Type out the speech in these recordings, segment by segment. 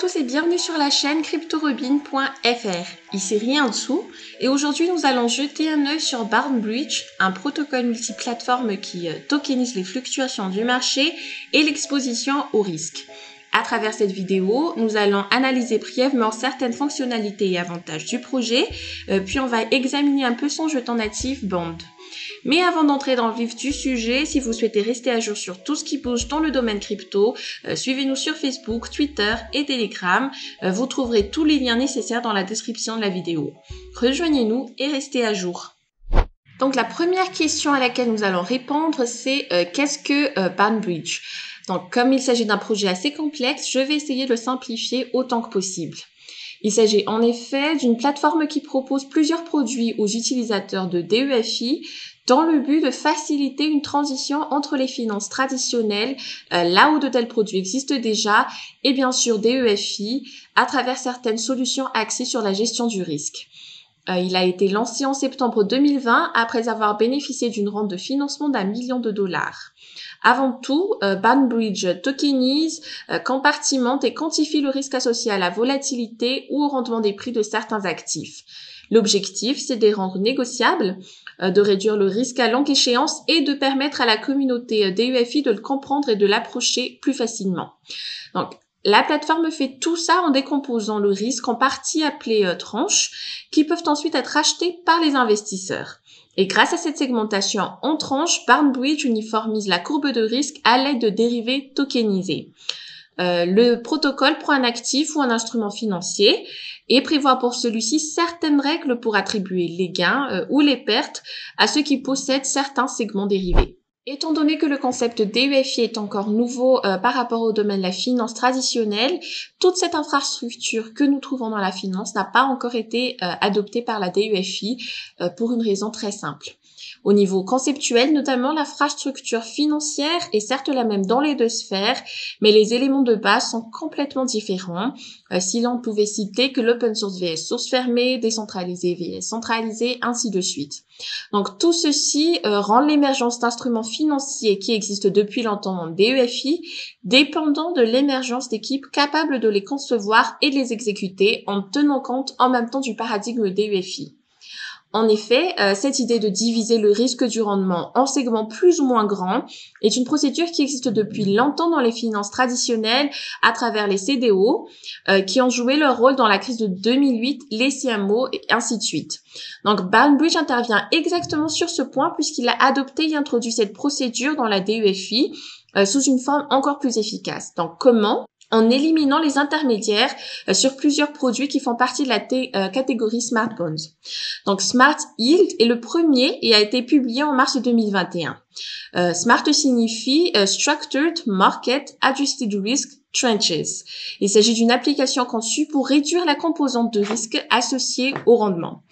tous et bienvenue sur la chaîne cryptorobin.fr. Ici Rien en dessous et aujourd'hui nous allons jeter un œil sur Barnbridge, un protocole multiplateforme qui tokenise les fluctuations du marché et l'exposition au risque. À travers cette vidéo, nous allons analyser brièvement certaines fonctionnalités et avantages du projet, puis on va examiner un peu son jeton natif Bond. Mais avant d'entrer dans le vif du sujet, si vous souhaitez rester à jour sur tout ce qui bouge dans le domaine crypto, suivez-nous sur Facebook, Twitter et Telegram. Vous trouverez tous les liens nécessaires dans la description de la vidéo. Rejoignez-nous et restez à jour. Donc la première question à laquelle nous allons répondre, c'est qu'est-ce que Barnbridge ? Donc comme il s'agit d'un projet assez complexe, je vais essayer de le simplifier autant que possible. Il s'agit en effet d'une plateforme qui propose plusieurs produits aux utilisateurs de DEFI dans le but de faciliter une transition entre les finances traditionnelles, là où de tels produits existent déjà, et bien sûr DEFI, à travers certaines solutions axées sur la gestion du risque. Il a été lancé en septembre 2020 après avoir bénéficié d'une ronde de financement d'1 million de dollars. Avant tout, Barnbridge tokenise, compartimente et quantifie le risque associé à la volatilité ou au rendement des prix de certains actifs. L'objectif, c'est de les rendre négociables, de réduire le risque à longue échéance et de permettre à la communauté DEFI de le comprendre et de l'approcher plus facilement. Donc, la plateforme fait tout ça en décomposant le risque en parties appelées tranches, qui peuvent ensuite être achetées par les investisseurs. Et grâce à cette segmentation en tranches, Barnbridge uniformise la courbe de risque à l'aide de dérivés tokenisés. Le protocole prend un actif ou un instrument financier et prévoit pour celui-ci certaines règles pour attribuer les gains ou les pertes à ceux qui possèdent certains segments dérivés. Étant donné que le concept DEFI est encore nouveau par rapport au domaine de la finance traditionnelle, toute cette infrastructure que nous trouvons dans la finance n'a pas encore été adoptée par la DEFI pour une raison très simple. Au niveau conceptuel, notamment, l'infrastructure financière est certes la même dans les deux sphères, mais les éléments de base sont complètement différents. Si l'on pouvait citer que l'open source vs source fermée, décentralisé vs centralisé, ainsi de suite. Donc tout ceci rend l'émergence d'instruments financiers qui existent depuis longtemps en DEFI dépendant de l'émergence d'équipes capables de les concevoir et de les exécuter en tenant compte en même temps du paradigme DEFI. En effet, cette idée de diviser le risque du rendement en segments plus ou moins grands est une procédure qui existe depuis longtemps dans les finances traditionnelles à travers les CDO, qui ont joué leur rôle dans la crise de 2008, les CMO et ainsi de suite. Donc Barnbridge intervient exactement sur ce point puisqu'il a adopté et introduit cette procédure dans la DEFI sous une forme encore plus efficace. Donc comment ? En éliminant les intermédiaires sur plusieurs produits qui font partie de la catégorie Smart Bonds. Donc Smart Yield est le premier et a été publié en mars 2021. Smart signifie Structured Market Adjusted Risk Tranches. Il s'agit d'une application conçue pour réduire la composante de risque associée au rendement.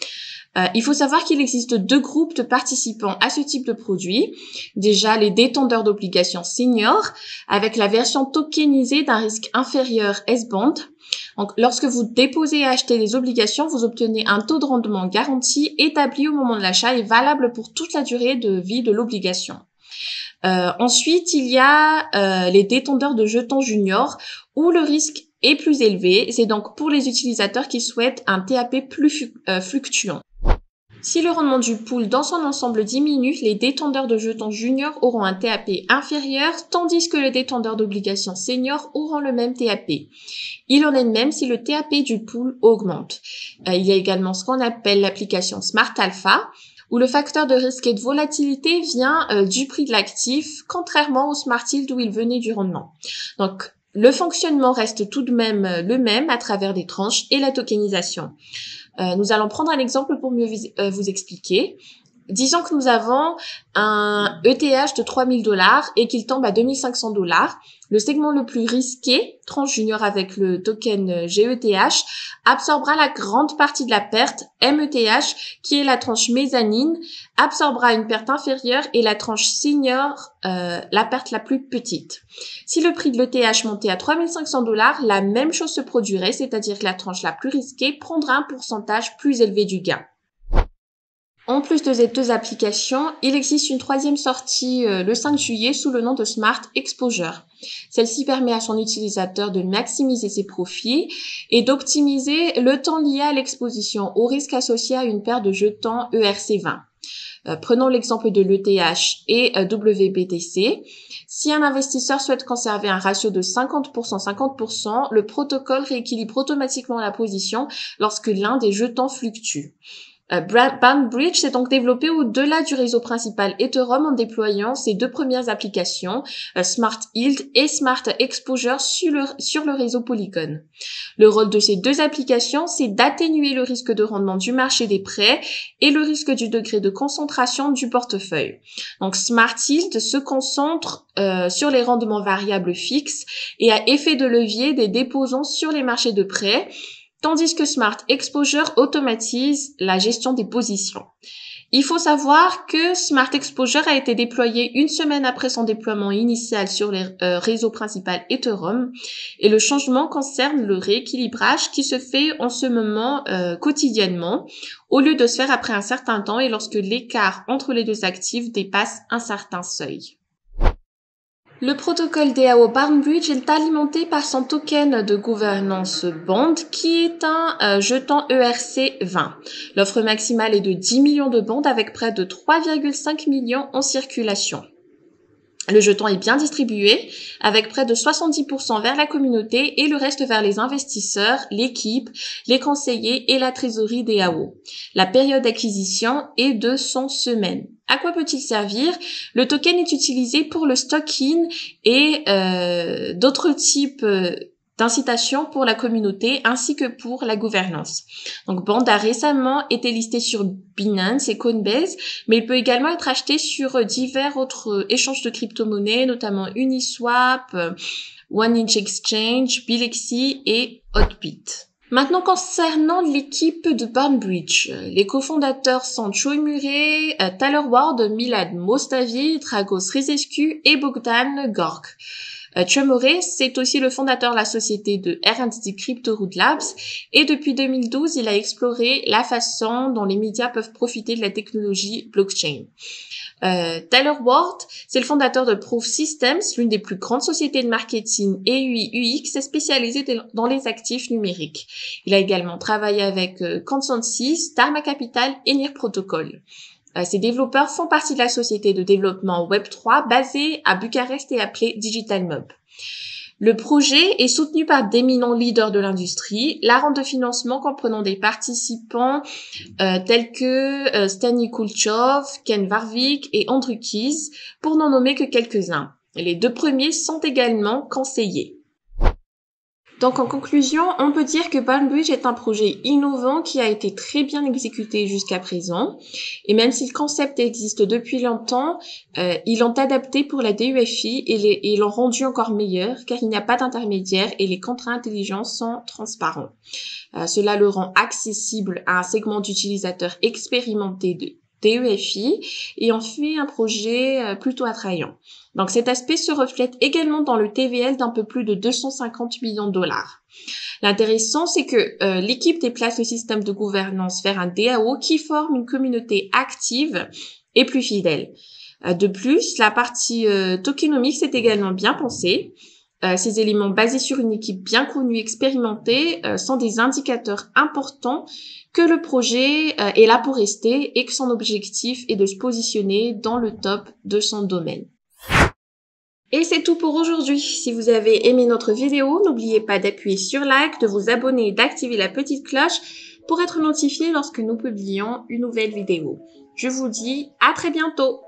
Il faut savoir qu'il existe deux groupes de participants à ce type de produit. Déjà, les détenteurs d'obligations seniors, avec la version tokenisée d'un risque inférieur S-Bond. Donc, lorsque vous déposez et achetez des obligations, vous obtenez un taux de rendement garanti établi au moment de l'achat et valable pour toute la durée de vie de l'obligation. Ensuite, il y a les détenteurs de jetons juniors où le risque est plus élevé. C'est donc pour les utilisateurs qui souhaitent un TAP plus fluctuant. Si le rendement du pool dans son ensemble diminue, les détenteurs de jetons juniors auront un TAP inférieur, tandis que les détenteurs d'obligations seniors auront le même TAP. Il en est de même si le TAP du pool augmente. Il y a également ce qu'on appelle l'application Smart Alpha, où le facteur de risque et de volatilité vient du prix de l'actif, contrairement au Smart Yield où il venait du rendement. Donc, le fonctionnement reste tout de même le même à travers des tranches et la tokenisation. Nous allons prendre un exemple pour mieux vous expliquer. Disons que nous avons un ETH de $3 000 et qu'il tombe à $2 500. Le segment le plus risqué, tranche junior avec le token GETH, absorbera la grande partie de la perte. METH, qui est la tranche mezzanine, absorbera une perte inférieure et la tranche senior, la perte la plus petite. Si le prix de l'ETH montait à $3 500, la même chose se produirait, c'est-à-dire que la tranche la plus risquée prendra un pourcentage plus élevé du gain. En plus de ces deux applications, il existe une troisième sortie le 5 juillet sous le nom de Smart Exposure. Celle-ci permet à son utilisateur de maximiser ses profits et d'optimiser le temps lié à l'exposition au risque associé à une paire de jetons ERC20. Prenons l'exemple de l'ETH et WBTC. Si un investisseur souhaite conserver un ratio de 50%-50%, le protocole rééquilibre automatiquement la position lorsque l'un des jetons fluctue. Boundbridge s'est donc développé au-delà du réseau principal Ethereum en déployant ses deux premières applications, Smart Yield et Smart Exposure sur le réseau Polygon. Le rôle de ces deux applications, c'est d'atténuer le risque de rendement du marché des prêts et le risque du degré de concentration du portefeuille. Donc Smart Yield se concentre sur les rendements variables fixes et à effet de levier des déposants sur les marchés de prêts, tandis que Smart Exposure automatise la gestion des positions. Il faut savoir que Smart Exposure a été déployé une semaine après son déploiement initial sur les réseaux principaux Ethereum et le changement concerne le rééquilibrage qui se fait en ce moment quotidiennement au lieu de se faire après un certain temps et lorsque l'écart entre les deux actifs dépasse un certain seuil. Le protocole DAO Boundbridge est alimenté par son token de gouvernance Bond qui est un jeton ERC20. L'offre maximale est de 10 millions de bonds avec près de 3,5 millions en circulation. Le jeton est bien distribué, avec près de 70% vers la communauté et le reste vers les investisseurs, l'équipe, les conseillers et la trésorerie DAO. La période d'acquisition est de 100 semaines. À quoi peut-il servir? Le token est utilisé pour le stocking et d'autres types d'incitation pour la communauté ainsi que pour la gouvernance. Donc Bond a récemment été listé sur Binance et Coinbase, mais il peut également être acheté sur divers autres échanges de crypto-monnaies, notamment Uniswap, OneInch Exchange, Bilexi et Hotbit. Maintenant, concernant l'équipe de Boundbridge, les cofondateurs sont Choi Murray, Tyler Ward, Milad Mostavi, Dragos Rizescu et Bogdan Gork. Choi Murray, c'est aussi le fondateur de la société de R&D Crypto Root Labs et depuis 2012, il a exploré la façon dont les médias peuvent profiter de la technologie blockchain. Tyler Ward, c'est le fondateur de Proof Systems, l'une des plus grandes sociétés de marketing et UI/UX spécialisée dans les actifs numériques. Il a également travaillé avec Consensus, Dharma Capital et Near Protocol. Ces développeurs font partie de la société de développement Web3 basée à Bucarest et appelée Digital Mob. Le projet est soutenu par d'éminents leaders de l'industrie, la ronde de financement comprenant des participants tels que Stani Kulchov, Ken Varvik et Andrew Keys, pour n'en nommer que quelques-uns. Les deux premiers sont également conseillés. Donc en conclusion, on peut dire que Boundbridge est un projet innovant qui a été très bien exécuté jusqu'à présent. Et même si le concept existe depuis longtemps, ils l'ont adapté pour la DUFI et l'ont rendu encore meilleur car il n'y a pas d'intermédiaire et les contrats intelligents sont transparents. Cela le rend accessible à un segment d'utilisateurs expérimentés de DEFI et en fait un projet plutôt attrayant. Donc cet aspect se reflète également dans le TVL d'un peu plus de 250 millions de dollars. L'intéressant, c'est que l'équipe déplace le système de gouvernance vers un DAO qui forme une communauté active et plus fidèle. De plus, la partie tokenomics est également bien pensée. Ces éléments basés sur une équipe bien connue et expérimentée sont des indicateurs importants que le projet est là pour rester et que son objectif est de se positionner dans le top de son domaine. Et c'est tout pour aujourd'hui. Si vous avez aimé notre vidéo, n'oubliez pas d'appuyer sur like, de vous abonner et d'activer la petite cloche pour être notifié lorsque nous publions une nouvelle vidéo. Je vous dis à très bientôt!